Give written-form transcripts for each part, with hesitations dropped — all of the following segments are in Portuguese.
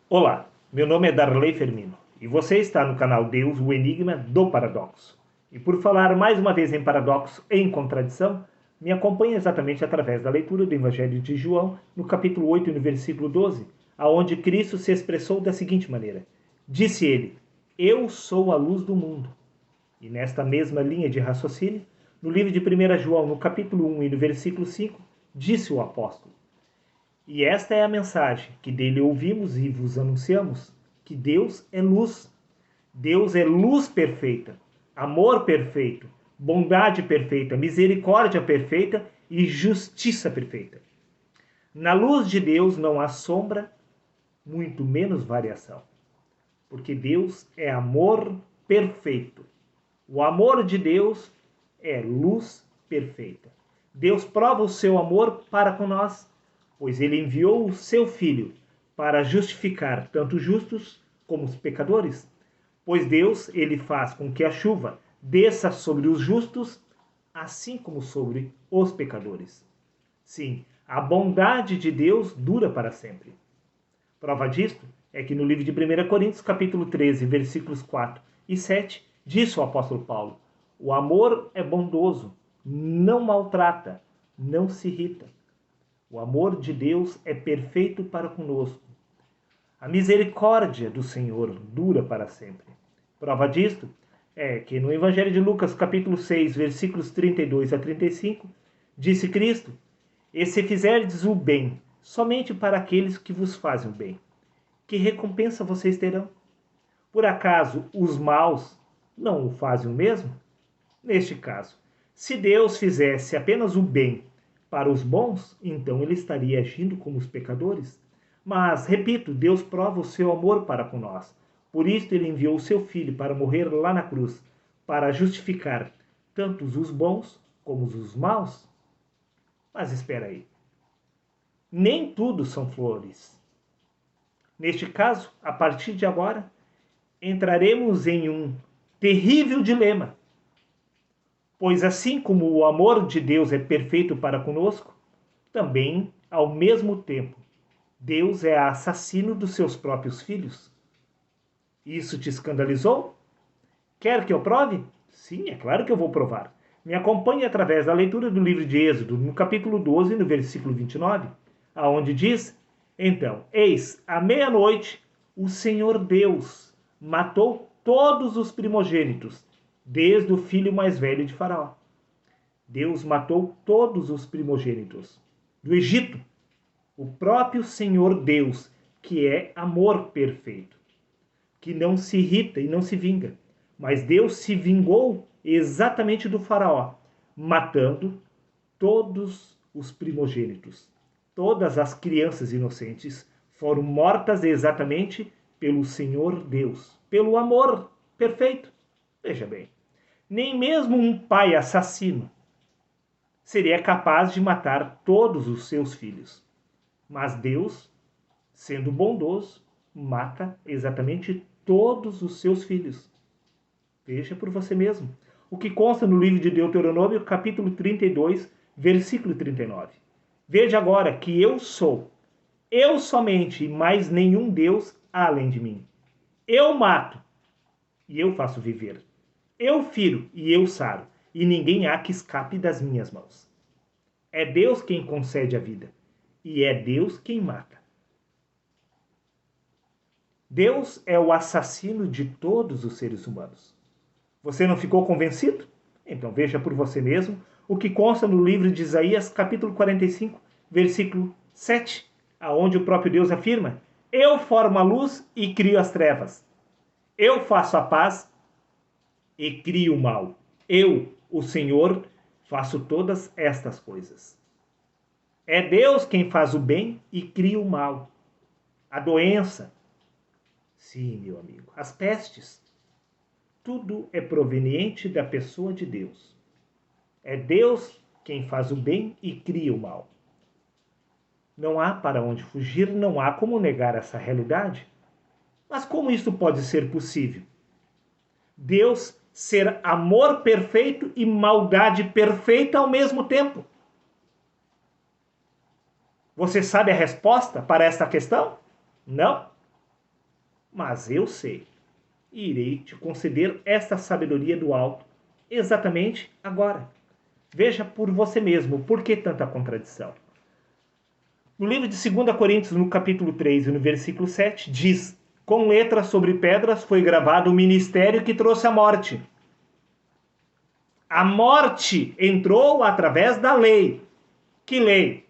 Olá, meu nome é Darley Fermino e você está no canal Deus, o Enigma do Paradoxo. E por falar mais uma vez em paradoxo e em contradição, me acompanhe exatamente através da leitura do Evangelho de João, no capítulo 8, no versículo 12, aonde Cristo se expressou da seguinte maneira: Disse ele, eu sou a luz do mundo. E nesta mesma linha de raciocínio, no livro de 1 João, no capítulo 1 e no versículo 5, disse o apóstolo: E esta é a mensagem que dele ouvimos e vos anunciamos, que Deus é luz. Deus é luz perfeita, amor perfeito, bondade perfeita, misericórdia perfeita e justiça perfeita. Na luz de Deus não há sombra, muito menos variação, porque Deus é amor perfeito. O amor de Deus é luz perfeita. Deus prova o seu amor para com nós, pois ele enviou o seu Filho para justificar tanto os justos como os pecadores. Pois Deus, ele faz com que a chuva desça sobre os justos, assim como sobre os pecadores. Sim, a bondade de Deus dura para sempre. Prova disto é que no livro de 1 Coríntios, capítulo 13, versículos 4 e 7, diz o apóstolo Paulo: o amor é bondoso, não maltrata, não se irrita. O amor de Deus é perfeito para conosco. A misericórdia do Senhor dura para sempre. Prova disto é que no Evangelho de Lucas, capítulo 6, versículos 32 a 35, disse Cristo: E se fizerdes o bem somente para aqueles que vos fazem o bem, que recompensa vocês terão? Por acaso os maus não o fazem o mesmo? Neste caso, se Deus fizesse apenas o bem para os bons, então ele estaria agindo como os pecadores. Mas, repito, Deus prova o seu amor para com nós. Por isso ele enviou o seu Filho para morrer lá na cruz, para justificar tanto os bons como os maus. Mas espera aí. Nem tudo são flores. Neste caso, a partir de agora, entraremos em um terrível dilema. Pois assim como o amor de Deus é perfeito para conosco, também, ao mesmo tempo, Deus é assassino dos seus próprios filhos. Isso te escandalizou? Quer que eu prove? Sim, é claro que eu vou provar. Me acompanhe através da leitura do livro de Êxodo, no capítulo 12, no versículo 29, aonde diz: Então, eis, à meia-noite, o Senhor Deus matou todos os primogênitos, desde o filho mais velho de Faraó. Deus matou todos os primogênitos do Egito. O próprio Senhor Deus, que é amor perfeito, que não se irrita e não se vinga. Mas Deus se vingou exatamente do Faraó, matando todos os primogênitos. Todas as crianças inocentes foram mortas exatamente pelo Senhor Deus, pelo amor perfeito. Veja bem, nem mesmo um pai assassino seria capaz de matar todos os seus filhos. Mas Deus, sendo bondoso, mata exatamente todos os seus filhos. Veja por você mesmo. O que consta no livro de Deuteronômio, capítulo 32, versículo 39. Veja agora que eu sou, eu somente e mais nenhum Deus além de mim. Eu mato e eu faço viver. Eu firo e eu saro, e ninguém há que escape das minhas mãos. É Deus quem concede a vida, e é Deus quem mata. Deus é o assassino de todos os seres humanos. Você não ficou convencido? Então veja por você mesmo o que consta no livro de Isaías, capítulo 45, versículo 7, aonde o próprio Deus afirma: Eu formo a luz e crio as trevas. Eu faço a paz e crio o mal. Eu, o Senhor, faço todas estas coisas. É Deus quem faz o bem e cria o mal. A doença, sim, meu amigo, as pestes, tudo é proveniente da pessoa de Deus. É Deus quem faz o bem e cria o mal. Não há para onde fugir, não há como negar essa realidade. Mas como isso pode ser possível? Deus ser amor perfeito e maldade perfeita ao mesmo tempo. Você sabe a resposta para esta questão? Não? Mas eu sei, e irei te conceder esta sabedoria do alto, exatamente agora. Veja por você mesmo, por que tanta contradição? No livro de 2 Coríntios, no capítulo 3 e no versículo 7, diz: com letras sobre pedras foi gravado o ministério que trouxe a morte. A morte entrou através da lei. Que lei?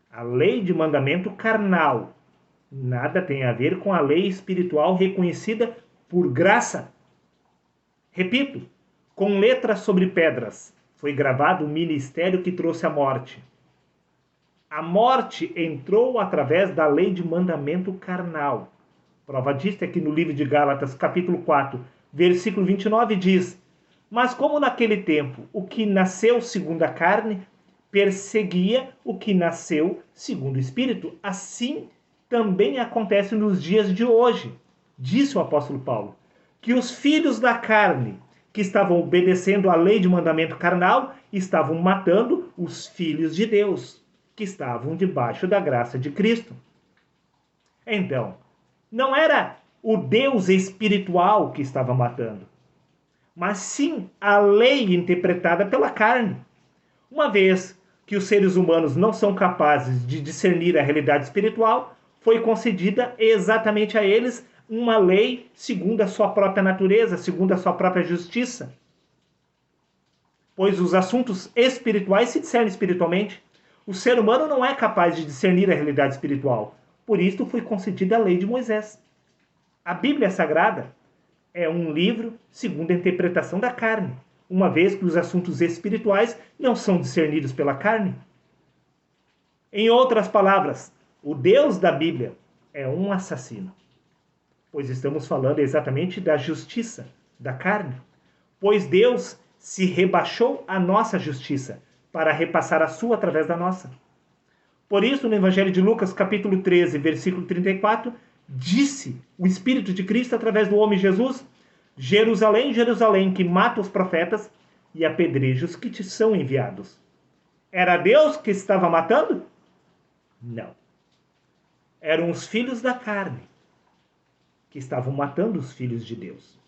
A lei de mandamento carnal. Nada tem a ver com a lei espiritual reconhecida por graça. Repito, com letras sobre pedras foi gravado o ministério que trouxe a morte. A morte entrou através da lei de mandamento carnal. Prova disso é que no livro de Gálatas, capítulo 4, versículo 29, diz: mas como naquele tempo o que nasceu segundo a carne perseguia o que nasceu segundo o Espírito, assim também acontece nos dias de hoje. Disse o apóstolo Paulo, que os filhos da carne, que estavam obedecendo à lei de mandamento carnal, estavam matando os filhos de Deus, que estavam debaixo da graça de Cristo. Então, não era o Deus espiritual que estava matando, mas sim a lei interpretada pela carne. Uma vez que os seres humanos não são capazes de discernir a realidade espiritual, foi concedida exatamente a eles uma lei segundo a sua própria natureza, segundo a sua própria justiça. Pois os assuntos espirituais se discernem espiritualmente. O ser humano não é capaz de discernir a realidade espiritual. Por isso foi concedida a lei de Moisés. A Bíblia Sagrada é um livro segundo a interpretação da carne, uma vez que os assuntos espirituais não são discernidos pela carne. Em outras palavras, o Deus da Bíblia é um assassino, pois estamos falando exatamente da justiça da carne, pois Deus se rebaixou à nossa justiça para repassar a sua através da nossa. Por isso, no Evangelho de Lucas, capítulo 13, versículo 34, disse o Espírito de Cristo através do homem Jesus: Jerusalém, Jerusalém, que mata os profetas e apedreja os que te são enviados. Era Deus que estava matando? Não. Eram os filhos da carne que estavam matando os filhos de Deus.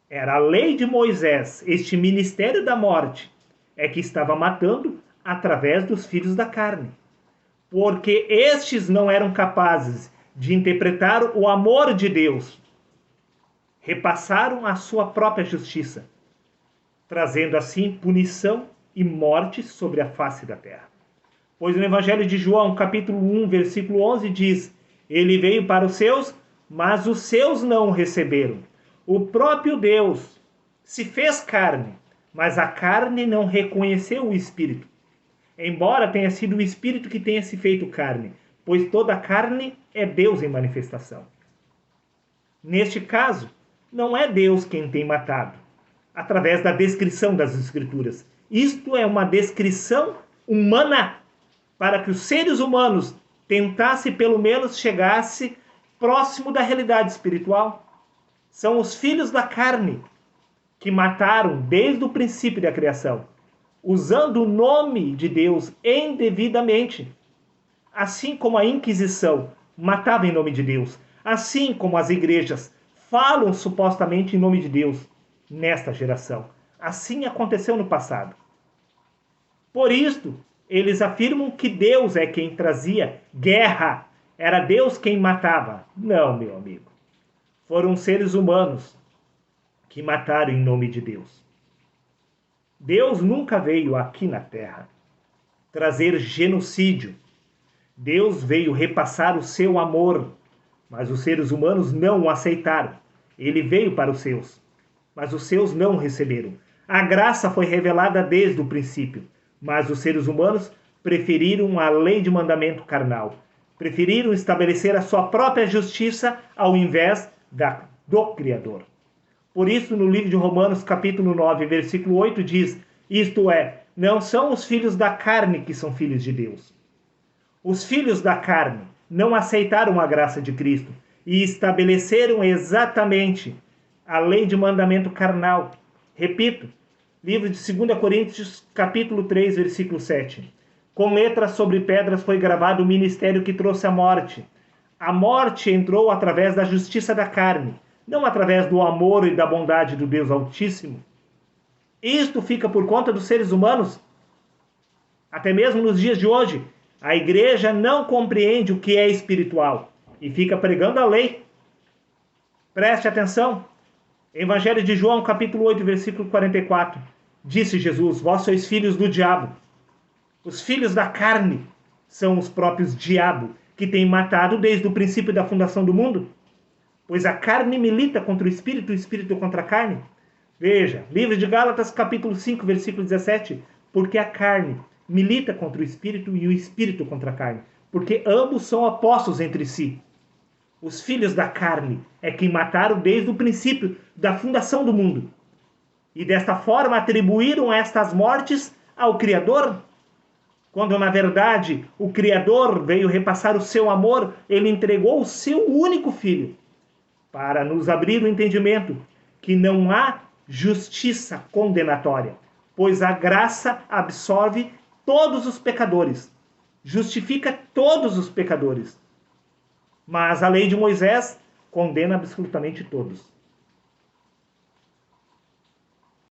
Era a lei de Moisés, este ministério da morte, é que estava matando através dos filhos da carne. Porque estes não eram capazes de interpretar o amor de Deus. Repassaram a sua própria justiça, trazendo assim punição e morte sobre a face da terra. Pois no Evangelho de João, capítulo 1, versículo 11, diz: ele veio para os seus, mas os seus não o receberam. O próprio Deus se fez carne, mas a carne não reconheceu o Espírito, embora tenha sido o Espírito que tenha se feito carne, pois toda a carne é Deus em manifestação. Neste caso, não é Deus quem tem matado, através da descrição das Escrituras. Isto é uma descrição humana, para que os seres humanos tentassem pelo menos chegar-se próximo da realidade espiritual. São os filhos da carne que mataram desde o princípio da criação, usando o nome de Deus indevidamente. Assim como a Inquisição matava em nome de Deus, assim como as igrejas falam supostamente em nome de Deus nesta geração. Assim aconteceu no passado. Por isto, eles afirmam que Deus é quem trazia guerra. Era Deus quem matava. Não, meu amigo. Foram seres humanos que mataram em nome de Deus. Deus nunca veio aqui na Terra trazer genocídio. Deus veio repassar o seu amor, mas os seres humanos não o aceitaram. Ele veio para os seus, mas os seus não o receberam. A graça foi revelada desde o princípio, mas os seres humanos preferiram a lei de mandamento carnal. Preferiram estabelecer a sua própria justiça ao invés do Criador. Por isso, no livro de Romanos, capítulo 9, versículo 8, diz: isto é, não são os filhos da carne que são filhos de Deus. Os filhos da carne não aceitaram a graça de Cristo e estabeleceram exatamente a lei de mandamento carnal. Repito, livro de 2 Coríntios, capítulo 3, versículo 7. Com letras sobre pedras foi gravado o ministério que trouxe a morte. A morte entrou através da justiça da carne, não através do amor e da bondade do Deus Altíssimo. Isto fica por conta dos seres humanos. Até mesmo nos dias de hoje, a igreja não compreende o que é espiritual e fica pregando a lei. Preste atenção. Evangelho de João, capítulo 8, versículo 44. Disse Jesus: vós sois filhos do diabo. Os filhos da carne são os próprios diabo, que têm matado desde o princípio da fundação do mundo. Pois a carne milita contra o espírito contra a carne. Veja, livro de Gálatas, capítulo 5, versículo 17. Porque a carne milita contra o espírito e o espírito contra a carne. Porque ambos são opostos entre si. Os filhos da carne é quem mataram desde o princípio da fundação do mundo. E desta forma atribuíram estas mortes ao Criador, quando na verdade o Criador veio repassar o seu amor, ele entregou o seu único Filho, para nos abrir o entendimento que não há justiça condenatória, pois a graça absorve todos os pecadores, justifica todos os pecadores. Mas a lei de Moisés condena absolutamente todos.